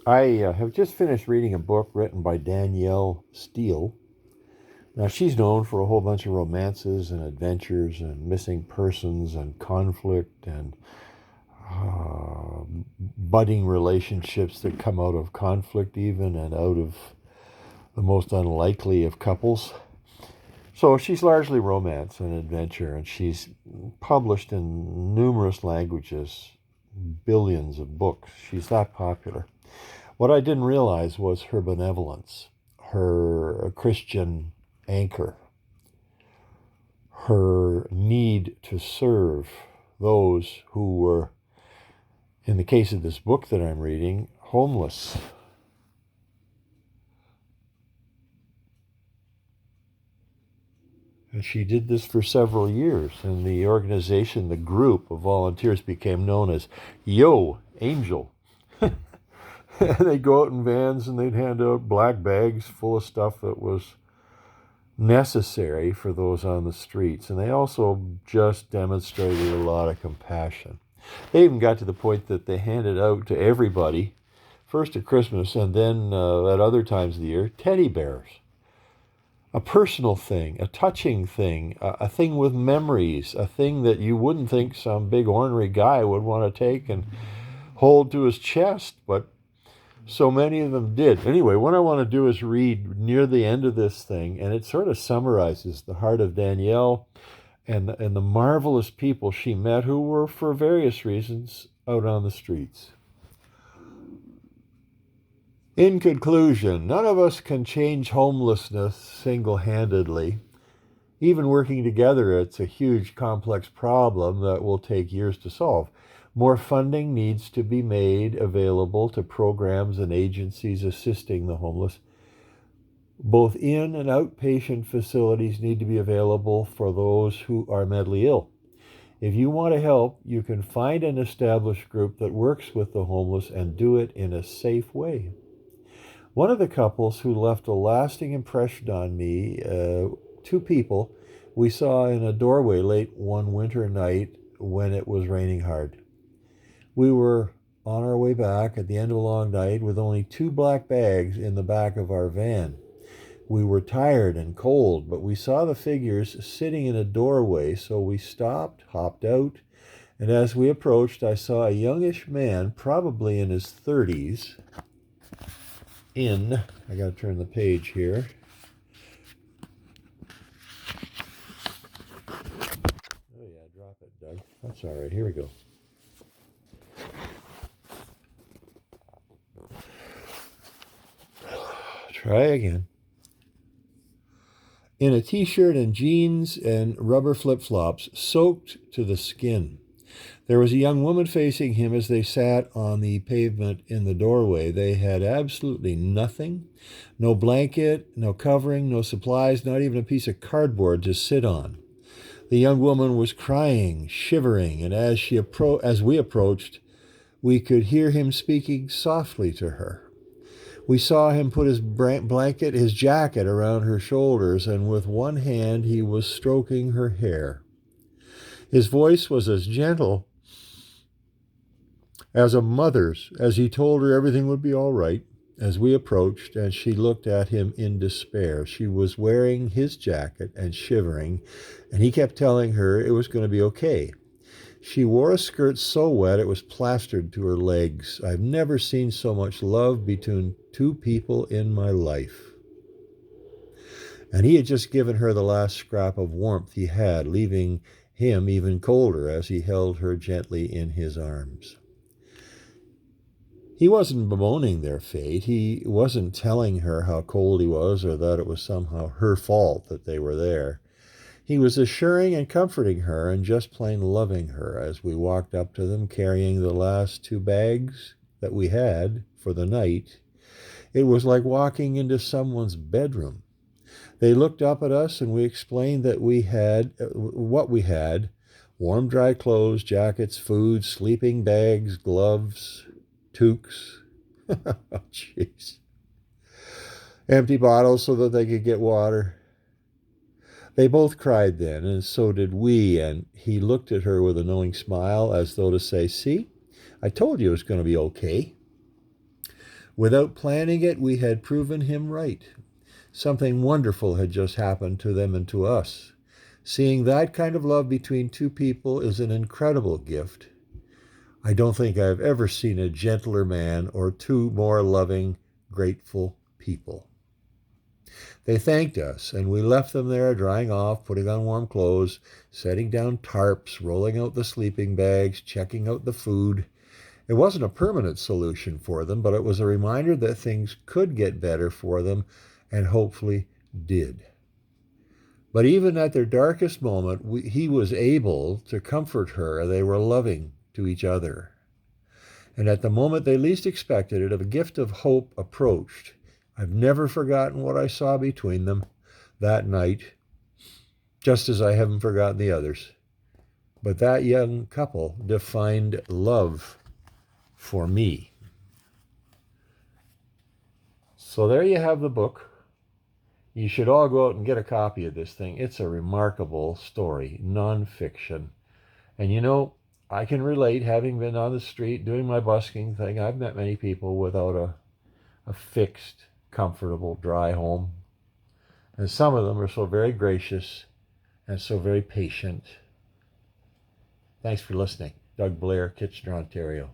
I have just finished reading a book written by Danielle Steele. Now, she's known for a whole bunch of romances and adventures and missing persons and conflict and uh, budding relationships that come out of conflict, even and out of the most unlikely of couples. So she's largely romance and adventure, and she's published in numerous languages, billions of books. She's that popular. What I didn't realize was her benevolence, her Christian anchor, her need to serve those who were, in the case of this book that I'm reading, homeless. And she did this for several years, and the organization, the group of volunteers, became known as Yo Angel. They'd go out in vans and they'd hand out black bags full of stuff that was necessary for those on the streets. And they also just demonstrated a lot of compassion. They even got to the point that they handed out to everybody, first at Christmas and then at other times of the year, teddy bears. A personal thing, a touching thing, a thing with memories, a thing that you wouldn't think some big ornery guy would want to take and hold to his chest, but so many of them did. Anyway, what I want to do is read near the end of this thing, and it sort of summarizes the heart of Danielle and the marvelous people she met who were, for various reasons, out on the streets. In conclusion, none of us can change homelessness single-handedly. Even working together, it's a huge, complex problem that will take years to solve. More funding needs to be made available to programs and agencies assisting the homeless. Both in and outpatient facilities need to be available for those who are mentally ill. If you want to help, you can find an established group that works with the homeless and do it in a safe way. One of the couples who left a lasting impression on me, two people we saw in a doorway late one winter night when it was raining hard. We were on our way back at the end of a long night with only 2 black bags in the back of our van. We were tired and cold, but we saw the figures sitting in a doorway, so we stopped, hopped out, and as we approached, I saw a youngish man, probably in his 30s, I got to turn the page here. Oh yeah, drop it, Doug. That's all right. Here we go. Try again. In a t-shirt and jeans and rubber flip-flops, soaked to the skin. There was a young woman facing him as they sat on the pavement in the doorway. They had absolutely nothing, no blanket, no covering, no supplies, not even a piece of cardboard to sit on. The young woman was crying, shivering, and as we approached, we could hear him speaking softly to her. We saw him put his jacket around her shoulders, and with one hand he was stroking her hair. His voice was as gentle as a mother's as he told her everything would be all right. As we approached, and she looked at him in despair. She was wearing his jacket and shivering, and he kept telling her it was going to be okay. She wore a skirt so wet it was plastered to her legs. I've never seen so much love between two people in my life. And he had just given her the last scrap of warmth he had, leaving him even colder as he held her gently in his arms. He wasn't bemoaning their fate. He wasn't telling her how cold he was or that it was somehow her fault that they were there. He was assuring and comforting her and just plain loving her as we walked up to them carrying the last 2 bags that we had for the night. It was like walking into someone's bedroom. They looked up at us and we explained that we had what we had: warm, dry clothes, jackets, food, sleeping bags, gloves, toques. Oh, jeez. Empty bottles so that they could get water. They both cried then, and so did we, and he looked at her with a knowing smile as though to say, "See, I told you it was going to be okay." Without planning it, we had proven him right. Something wonderful had just happened to them and to us. Seeing that kind of love between two people is an incredible gift. I don't think I've ever seen a gentler man or two more loving, grateful people. They thanked us, and we left them there drying off, putting on warm clothes, setting down tarps, rolling out the sleeping bags, checking out the food. It wasn't a permanent solution for them, but it was a reminder that things could get better for them, and hopefully did. But even at their darkest moment, he was able to comfort her. They were loving to each other. And at the moment they least expected it, a gift of hope approached. I've never forgotten what I saw between them that night, just as I haven't forgotten the others. But that young couple defined love for me. So there you have the book. You should all go out and get a copy of this thing. It's a remarkable story, nonfiction. And you know, I can relate, having been on the street doing my busking thing. I've met many people without a fixed, comfortable, dry home. And some of them are so very gracious and so very patient. Thanks for listening. Doug Blair, Kitchener, Ontario.